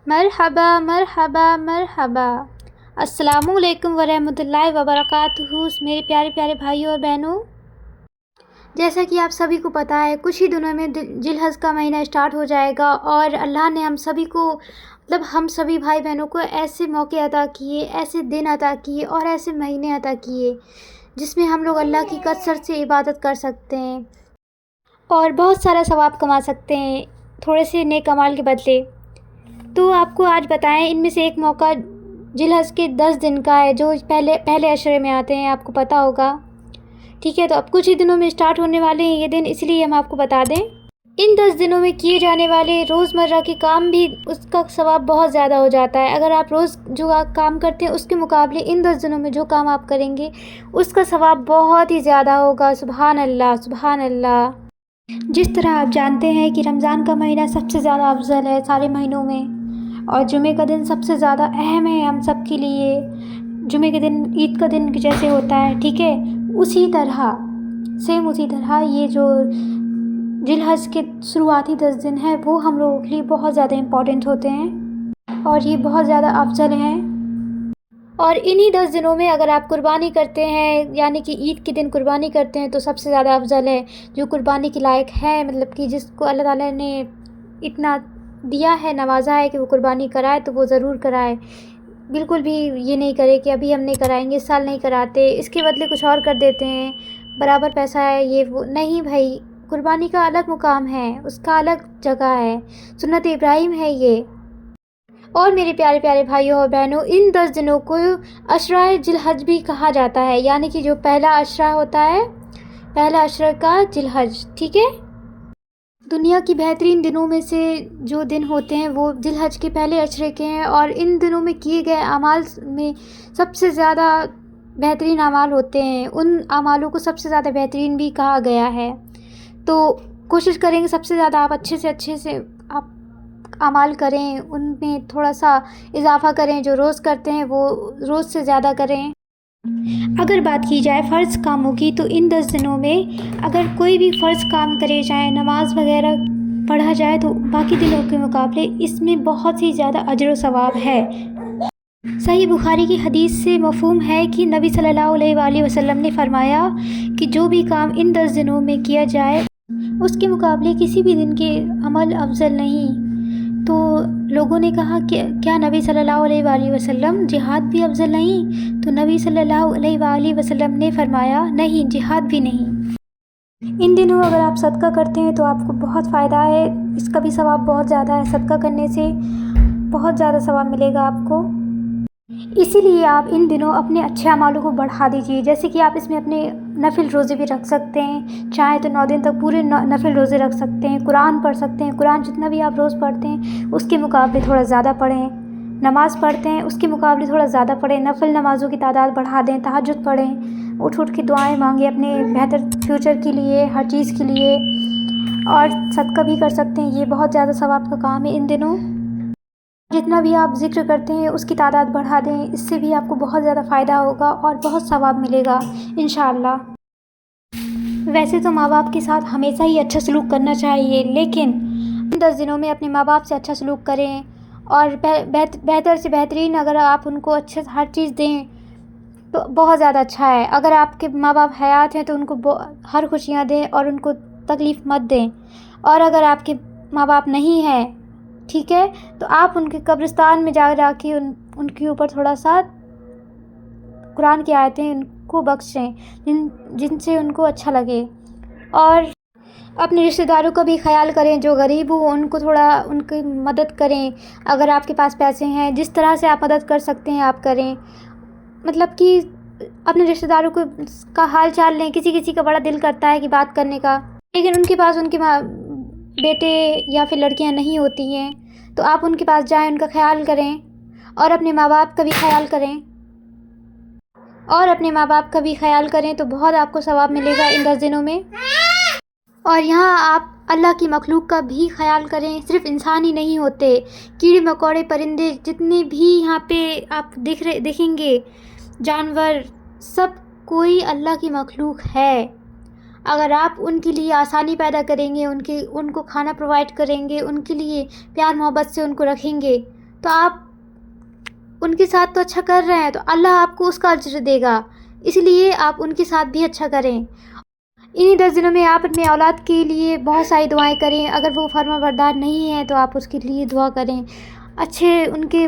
مرحبا مرحبا مرحبا۔ السلام علیکم ورحمۃ اللہ وبرکاتہ میرے پیارے پیارے بھائیوں اور بہنوں، جیسا کہ آپ سبھی کو پتہ ہے کچھ ہی دنوں میں ذی الحج کا مہینہ اسٹارٹ ہو جائے گا، اور اللہ نے ہم سبھی کو ہم سبھی بھائی بہنوں کو ایسے موقع عطا کیے، ایسے دن عطا کیے اور ایسے مہینے عطا کیے جس میں ہم لوگ اللہ کی کثرت سے عبادت کر سکتے ہیں اور بہت سارا ثواب کما سکتے ہیں تھوڑے سے نیک اعمال کے بدلے۔ تو آپ کو آج بتائیں، ان میں سے ایک موقع ذی الحج کے 10 دن کا ہے جو پہلے عشرے میں آتے ہیں، آپ کو پتہ ہوگا، ٹھیک ہے؟ تو اب کچھ ہی دنوں میں اسٹارٹ ہونے والے ہیں یہ دن، اس لیے ہم آپ کو بتا دیں ان 10 دنوں میں کیے جانے والے روزمرہ کے کام بھی اس کا ثواب بہت زیادہ ہو جاتا ہے۔ اگر آپ روز جو کام کرتے ہیں اس کے مقابلے ان 10 دنوں میں جو کام آپ کریں گے اس کا ثواب بہت ہی زیادہ ہوگا۔ سبحان اللہ سبحان اللہ۔ جس طرح آپ جانتے ہیں کہ رمضان کا مہینہ سب سے زیادہ افضل ہے سارے مہینوں میں، اور جمعے کا دن سب سے زیادہ اہم ہے ہم سب کے لیے، جمعے کے دن عید کا دن جیسے ہوتا ہے، ٹھیک ہے؟ اسی طرح یہ جو ذی الحج کے شروعاتی 10 دن ہیں وہ ہم لوگوں کے لیے بہت زیادہ امپورٹنٹ ہوتے ہیں اور یہ بہت زیادہ افضل ہیں۔ اور انہی 10 دنوں میں اگر آپ قربانی کرتے ہیں، یعنی کہ عید کے دن قربانی کرتے ہیں، تو سب سے زیادہ افضل ہے۔ جو قربانی کے لائق ہے، مطلب کہ جس کو اللہ تعالیٰ نے اتنا دیا ہے، نوازا ہے کہ وہ قربانی کرائے، تو وہ ضرور کرائے۔ بالکل بھی یہ نہیں کرے کہ ابھی ہم نہیں کرائیں گے، اس سال نہیں کراتے، اس کے بدلے کچھ اور کر دیتے ہیں، برابر پیسہ ہے یہ وہ نہیں بھائی۔ قربانی کا الگ مقام ہے، اس کا الگ جگہ ہے، سنت ابراہیم ہے یہ۔ اور میرے پیارے پیارے بھائیوں اور بہنوں، ان 10 دنوں کو عشرۂ ذی الحج بھی کہا جاتا ہے، یعنی کہ جو پہلا عشرہ ہوتا ہے، پہلا عشرہ کا ذی الحج، ٹھیک ہے؟ دنیا کی بہترین دنوں میں سے جو دن ہوتے ہیں وہ ذی الحج کے پہلے عشرے کے ہیں، اور ان دنوں میں کیے گئے اعمال میں سب سے زیادہ بہترین اعمال ہوتے ہیں، ان اعمالوں کو سب سے زیادہ بہترین بھی کہا گیا ہے۔ تو کوشش کریں گے سب سے زیادہ آپ اچھے سے آپ اعمال کریں، ان میں تھوڑا سا اضافہ کریں، جو روز کرتے ہیں وہ روز سے زیادہ کریں۔ اگر بات کی جائے فرض کاموں کی، تو ان 10 دنوں میں اگر کوئی بھی فرض کام کرے جائیں، نماز وغیرہ پڑھا جائے، تو باقی دنوں کے مقابلے اس میں بہت ہی زیادہ اجر و ثواب ہے۔ صحیح بخاری کی حدیث سے مفہوم ہے کہ نبی صلی اللہ علیہ وآلہ وسلم نے فرمایا کہ جو بھی کام ان 10 دنوں میں کیا جائے اس کے مقابلے کسی بھی دن کے عمل افضل نہیں۔ تو لوگوں نے کہا کہ کیا نبی صلی اللہ علیہ وآلہ وسلم جہاد بھی افضل نہیں؟ تو نبی صلی اللہ علیہ وآلہ وسلم نے فرمایا نہیں، جہاد بھی نہیں۔ ان دنوں اگر آپ صدقہ کرتے ہیں تو آپ کو بہت فائدہ ہے، اس کا بھی ثواب بہت زیادہ ہے، صدقہ کرنے سے بہت زیادہ ثواب ملے گا آپ کو۔ اسی لیے آپ ان دنوں اپنے اچھے اعمالوں کو بڑھا دیجیے، جیسے کہ آپ اس میں اپنے نفل روزے بھی رکھ سکتے ہیں، چاہیں تو 9 دن تک پورے نفل روزے رکھ سکتے ہیں، قرآن پڑھ سکتے ہیں، قرآن جتنا بھی آپ روز پڑھتے ہیں اس کے مقابلے تھوڑا زیادہ پڑھیں، نماز پڑھتے ہیں اس کے مقابلے تھوڑا زیادہ پڑھیں، نفل نمازوں کی تعداد بڑھا دیں، تہجد پڑھیں، اٹھ کے دعائیں مانگیں اپنے بہتر فیوچر کے لیے، ہر چیز کے لیے، اور صدقہ بھی کر سکتے ہیں، یہ بہت زیادہ ثواب کا کام ہے ان دنوں۔ جتنا بھی آپ ذکر کرتے ہیں اس کی تعداد بڑھا دیں، اس سے بھی آپ کو بہت زیادہ فائدہ ہوگا اور بہت ثواب ملے گا انشاءاللہ۔ ویسے تو ماں باپ کے ساتھ ہمیشہ ہی اچھا سلوک کرنا چاہیے، لیکن ان 10 دنوں میں اپنے ماں باپ سے اچھا سلوک کریں، اور بہتر سے بہترین اگر آپ ان کو اچھے ہر چیز دیں تو بہت زیادہ اچھا ہے۔ اگر آپ کے ماں باپ حیات ہیں تو ان کو ہر خوشیاں دیں اور ان کو تکلیف مت دیں، اور اگر آپ کے ماں باپ نہیں ہیں، ٹھیک ہے، تو آپ ان کے قبرستان میں جا کے ان کے اوپر تھوڑا سا قرآن کی آیتیں ان کو بخشیں، جن سے ان کو اچھا لگے، اور اپنے رشتہ داروں کا بھی خیال کریں، جو غریب ہوں ان کو تھوڑا ان کی مدد کریں، اگر آپ کے پاس پیسے ہیں جس طرح سے آپ مدد کر سکتے ہیں آپ کریں، مطلب کہ اپنے رشتہ داروں کا حال چال لیں۔ کسی کا بڑا دل کرتا ہے کہ بات کرنے کا، لیکن ان کے پاس ان کے بیٹے یا پھر لڑکیاں نہیں ہوتی ہیں، تو آپ ان کے پاس جائیں، ان کا خیال کریں، اور اپنے ماں باپ کا بھی خیال کریں، تو بہت آپ کو ثواب ملے گا ان 10 دنوں میں۔ اور یہاں آپ اللہ کی مخلوق کا بھی خیال کریں، صرف انسان ہی نہیں ہوتے، کیڑے مکوڑے پرندے جتنے بھی یہاں پہ آپ دیکھیں گے، جانور، سب کوئی اللہ کی مخلوق ہے۔ اگر آپ ان کے لیے آسانی پیدا کریں گے، ان کو کھانا پرووائڈ کریں گے، ان کے لیے پیار محبت سے ان کو رکھیں گے، تو آپ ان کے ساتھ تو اچھا کر رہے ہیں تو اللہ آپ کو اس کا اجر دے گا، اس لیے آپ ان کے ساتھ بھی اچھا کریں۔ انہی 10 دنوں میں آپ اپنے اولاد کے لیے بہت ساری دعائیں کریں، اگر وہ فرما بردار نہیں ہیں تو آپ اس کے لیے دعا کریں، اچھے ان کے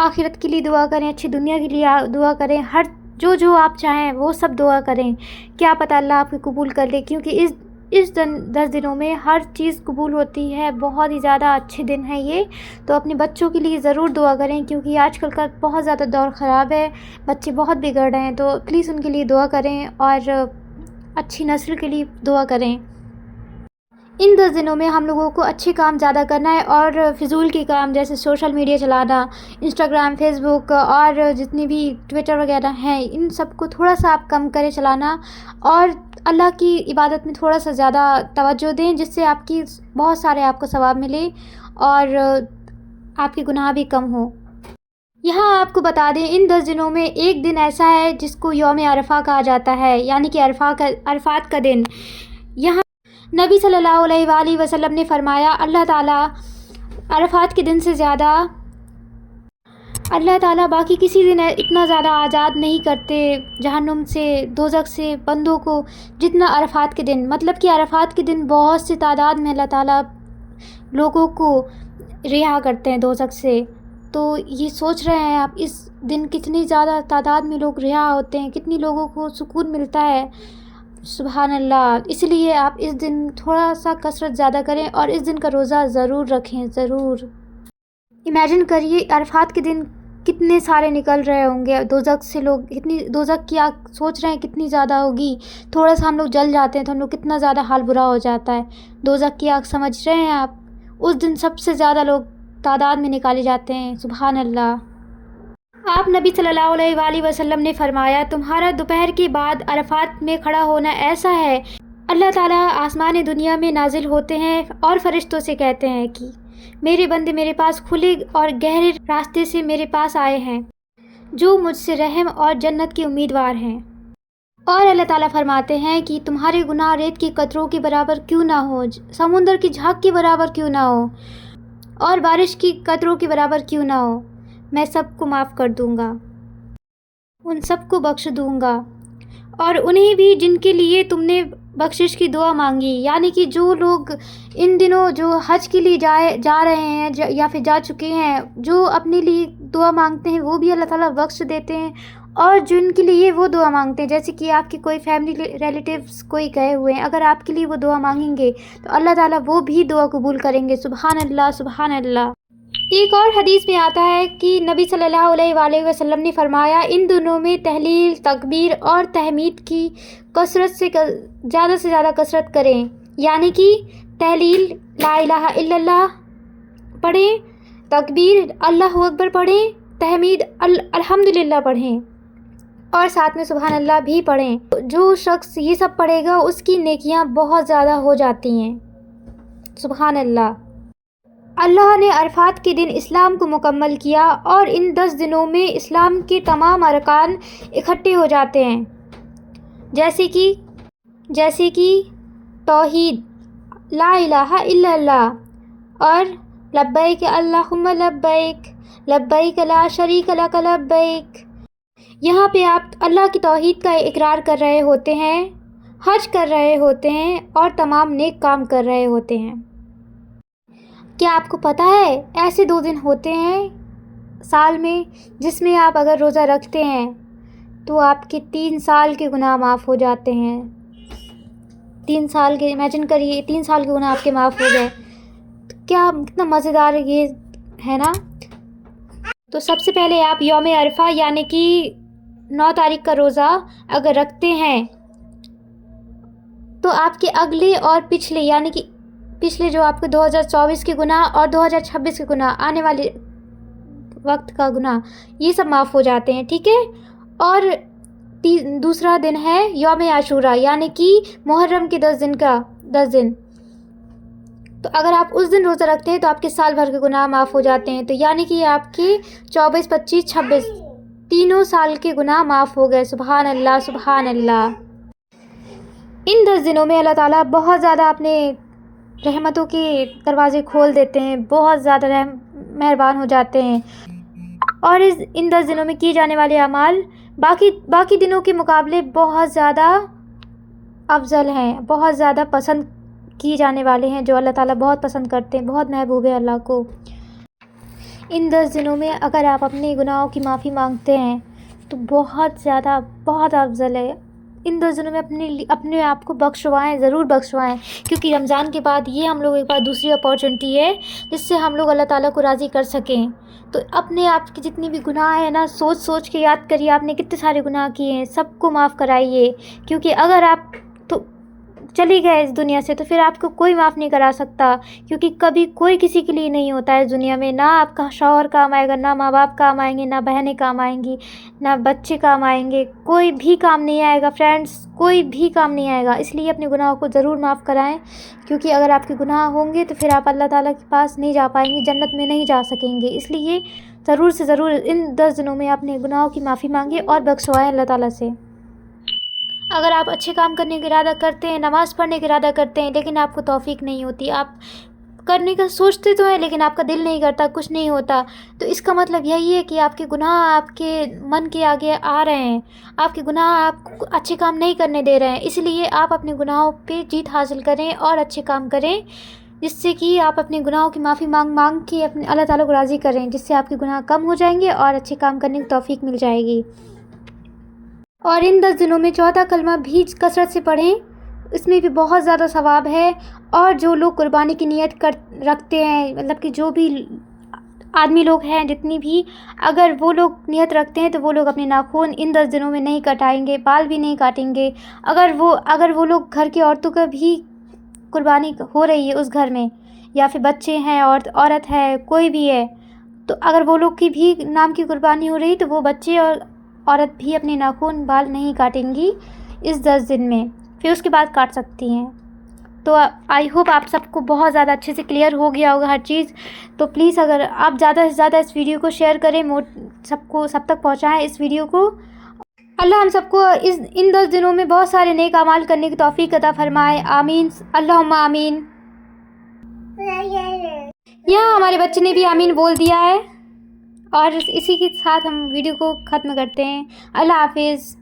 آخرت کے لیے دعا کریں، اچھی دنیا کے لیے دعا کریں، ہر جو آپ چاہیں وہ سب دعا کریں، کیا پتہ اللہ آپ کو قبول کر لے، کیونکہ اس 10 دنوں میں ہر چیز قبول ہوتی ہے، بہت ہی زیادہ اچھے دن ہیں یہ۔ تو اپنے بچوں کے لیے ضرور دعا کریں، کیونکہ آج کل کا بہت زیادہ دور خراب ہے، بچے بہت بگڑ رہے ہیں، تو پلیز ان کے لیے دعا کریں اور اچھی نسل کے لیے دعا کریں۔ ان 10 دنوں میں ہم لوگوں کو اچھے کام زیادہ کرنا ہے اور فضول کے کام جیسے سوشل میڈیا چلانا، انسٹاگرام، فیس بک اور جتنی بھی ٹویٹر وغیرہ ہیں، ان سب کو تھوڑا سا آپ کم کریں چلانا، اور اللہ کی عبادت میں تھوڑا سا زیادہ توجہ دیں، جس سے آپ کی بہت سارے آپ کو ثواب ملے اور آپ کے گناہ بھی کم ہوں۔ یہاں آپ کو بتا دیں ان 10 دنوں میں ایک دن ایسا ہے جس کو یوم عرفہ کہا جاتا ہے، یعنی کہ عرفات کا دن۔ یہاں نبی صلی اللہ علیہ وآلہ وسلم نے فرمایا اللہ تعالیٰ عرفات کے دن سے زیادہ اللہ تعالیٰ باقی کسی دن اتنا زیادہ آزاد نہیں کرتے جہنم سے، دوزخ سے بندوں کو، جتنا عرفات کے دن، مطلب کہ عرفات کے دن بہت سے تعداد میں اللہ تعالیٰ لوگوں کو رہا کرتے ہیں دوزخ سے۔ تو یہ سوچ رہے ہیں آپ اس دن کتنی زیادہ تعداد میں لوگ رہا ہوتے ہیں، کتنی لوگوں کو سکون ملتا ہے، سبحان اللہ۔ اس لیے آپ اس دن تھوڑا سا کثرت زیادہ کریں اور اس دن کا روزہ ضرور رکھیں، ضرور۔ امیجن کریے عرفات کے دن کتنے سارے نکل رہے ہوں گے دوزخ سے لوگ، کتنی دوزخ کی آگ سوچ رہے ہیں کتنی زیادہ ہوگی، تھوڑا سا ہم لوگ جل جاتے ہیں تو ہم لوگ کتنا زیادہ حال برا ہو جاتا ہے، دوزخ کی آگ سمجھ رہے ہیں آپ؟ اس دن سب سے زیادہ لوگ تعداد میں نکالے جاتے ہیں، سبحان اللہ۔ آپ نبی صلی اللہ علیہ وآلہ وسلم نے فرمایا تمہارا دوپہر کے بعد عرفات میں کھڑا ہونا ایسا ہے، اللہ تعالیٰ آسمان دنیا میں نازل ہوتے ہیں اور فرشتوں سے کہتے ہیں کہ میرے بندے میرے پاس کھلے اور گہرے راستے سے میرے پاس آئے ہیں، جو مجھ سے رحم اور جنت کے امیدوار ہیں۔ اور اللہ تعالیٰ فرماتے ہیں کہ تمہارے گناہ ریت کے قطروں کے برابر کیوں نہ ہو، سمندر کی جھاگ کے برابر کیوں نہ ہو، اور بارش کی قطروں کے برابر کیوں نہ ہو، میں سب کو معاف کر دوں گا، ان سب کو بخش دوں گا، اور انہیں بھی جن کے لیے تم نے بخشش کی دعا مانگی، یعنی کہ جو لوگ ان دنوں جو حج کے لیے جا رہے ہیں یا پھر جا چکے ہیں، جو اپنے لیے دعا مانگتے ہیں وہ بھی اللہ تعالیٰ بخش دیتے ہیں، اور جن کے لیے وہ دعا مانگتے ہیں جیسے کہ آپ کے کوئی فیملی ریلیٹیوز کوئی گئے ہوئے ہیں، اگر آپ کے لیے وہ دعا مانگیں گے تو اللہ تعالیٰ وہ بھی دعا قبول کریں گے، سبحان اللہ، سبحان اللہ۔ ایک اور حدیث میں آتا ہے کہ نبی صلی اللہ علیہ وآلہ وسلم نے فرمایا ان دنوں میں تہلیل، تکبیر اور تحمید کی کثرت سے زیادہ کثرت کریں، یعنی کہ تہلیل لا الہ الا اللہ پڑھیں، تکبیر اللہ اکبر پڑھیں، تحمید الحمدللہ پڑھیں، اور ساتھ میں سبحان اللہ بھی پڑھیں۔ جو شخص یہ سب پڑھے گا اس کی نیکیاں بہت زیادہ ہو جاتی ہیں، سبحان اللہ۔ اللہ نے عرفات کے دن اسلام کو مکمل کیا اور ان 10 دنوں میں اسلام کے تمام ارکان اکٹھے ہو جاتے ہیں، جیسے کہ توحید، لا الہ الا اللہ، اور لبیک اللہم لبیک، لبیک لا شریک لک لبیک۔ یہاں پہ آپ اللہ کی توحید کا اقرار کر رہے ہوتے ہیں، حج کر رہے ہوتے ہیں اور تمام نیک کام کر رہے ہوتے ہیں۔ کیا آپ کو پتہ ہے ایسے 2 دن ہوتے ہیں سال میں جس میں آپ اگر روزہ رکھتے ہیں تو آپ کے 3 سال کے گناہ معاف ہو جاتے ہیں؟ 3 سال کے، امیجن کریے 3 سال کے گناہ آپ کے معاف ہو گئے، تو کیا کتنا مزیدار یہ ہے نا۔ تو سب سے پہلے آپ یوم عرفہ یعنی کہ 9 تاریخ کا روزہ اگر رکھتے ہیں تو آپ کے اگلے اور پچھلے یعنی کہ پچھلے جو آپ کے 2024 کے گناہ اور 2026 کے گناہ، آنے والے وقت کا گناہ، یہ سب معاف ہو جاتے ہیں، ٹھیک ہے۔ اور دوسرا دن ہے یوم عاشوراء یعنی کہ محرم کے 10 دن، تو اگر آپ اس دن روزہ رکھتے ہیں تو آپ کے سال بھر کے گناہ معاف ہو جاتے ہیں، تو یعنی کہ آپ کے 24، 25، 26 تینوں سال کے گناہ معاف ہو گئے، سبحان اللہ، سبحان اللہ۔ ان 10 دنوں میں اللہ تعالیٰ بہت زیادہ اپنے رحمتوں کے دروازے کھول دیتے ہیں، بہت زیادہ مہربان ہو جاتے ہیں، اور ان 10 دنوں میں کیے جانے والے اعمال باقی دنوں کے مقابلے بہت زیادہ افضل ہیں، بہت زیادہ پسند کیے جانے والے ہیں، جو اللہ تعالیٰ بہت پسند کرتے ہیں، بہت محبوب ہے اللہ کو۔ ان 10 دنوں میں اگر آپ اپنے گناہوں کی معافی مانگتے ہیں تو بہت زیادہ بہت افضل ہے۔ ان 10 دنوں میں اپنے آپ کو بخشوائیں، ضرور بخشوائیں، کیونکہ رمضان کے بعد یہ ہم لوگوں کے پاس دوسری اپارچونٹی ہے جس سے ہم لوگ اللہ تعالیٰ کو راضی کر سکیں۔ تو اپنے آپ کے جتنی بھی گناہ ہیں نا، سوچ کے یاد کریے آپ نے کتنے سارے گناہ کیے ہیں، سب کو معاف کرائیے، کیونکہ اگر آپ تو چلی گئے اس دنیا سے تو پھر آپ کو کوئی معاف نہیں کرا سکتا، کیونکہ کبھی کوئی کسی کے لیے نہیں ہوتا ہے اس دنیا میں، نہ آپ کا شوہر کام آئے گا، نہ ماں باپ کام آئیں گے، نہ بہنیں کام آئیں گی، نہ بچے کام آئیں گے، کوئی بھی کام نہیں آئے گا فرینڈس، کوئی بھی کام نہیں آئے گا۔ اس لیے اپنے گناہوں کو ضرور معاف کرائیں، کیونکہ اگر آپ کے گناہ ہوں گے تو پھر آپ اللہ تعالیٰ کے پاس نہیں جا پائیں گے، جنت میں نہیں جا سکیں گے۔ اس لیے ضرور سے ضرور ان 10 دنوں میں اپنے گناہوں کی معافی مانگیں اور بخشوائیں اللہ تعالیٰ سے۔ اگر آپ اچھے کام کرنے کا ارادہ کرتے ہیں، نماز پڑھنے کا ارادہ کرتے ہیں، لیکن آپ کو توفیق نہیں ہوتی، آپ کرنے کا سوچتے تو ہیں لیکن آپ کا دل نہیں کرتا، کچھ نہیں ہوتا، تو اس کا مطلب یہی ہے کہ آپ کے گناہ آپ کے من کے آگے آ رہے ہیں، آپ کے گناہ آپ کو اچھے کام نہیں کرنے دے رہے ہیں۔ اس لیے آپ اپنے گناہوں پہ جیت حاصل کریں اور اچھے کام کریں، جس سے کہ آپ اپنے گناہوں کی معافی مانگ کے اپنے اللہ تعالیٰ کو راضی کریں، جس سے آپ کے گناہ کم ہو جائیں گے اور اچھے کام کرنے کی توفیق مل جائے گی۔ اور ان 10 دنوں میں چوتھا کلمہ بھی کثرت سے پڑھیں، اس میں بھی بہت زیادہ ثواب ہے۔ اور جو لوگ قربانی کی نیت رکھتے ہیں، مطلب کہ جو بھی آدمی لوگ ہیں جتنی بھی، اگر وہ لوگ نیت رکھتے ہیں تو وہ لوگ اپنے ناخن ان 10 دنوں میں نہیں کٹائیں گے، بال بھی نہیں کاٹیں گے۔ اگر وہ لوگ گھر کی عورتوں کا بھی قربانی ہو رہی ہے اس گھر میں، یا پھر بچے ہیں، عورت ہے، کوئی بھی ہے، تو اگر وہ لوگ کی بھی نام کی قربانی ہو رہی تو وہ بچے اور عورت بھی اپنے ناخن بال نہیں کاٹیں گی اس 10 دن میں، پھر اس کے بعد کاٹ سکتی ہیں۔ تو آئی ہوپ آپ سب کو بہت زیادہ اچھے سے کلیئر ہو گیا ہوگا ہر چیز۔ تو پلیز اگر آپ زیادہ سے زیادہ اس ویڈیو کو شیئر کریں، سب تک پہنچائیں اس ویڈیو کو۔ اللہ ہم سب کو ان 10 دنوں میں بہت سارے نیک اعمال کرنے کی توفیق عطا فرمائے، آمین، اللہم آمین۔ یہاں ہمارے بچے نے بھی آمین بول دیا ہے، اور اسی کے ساتھ ہم ویڈیو کو ختم کرتے ہیں۔ اللہ حافظ۔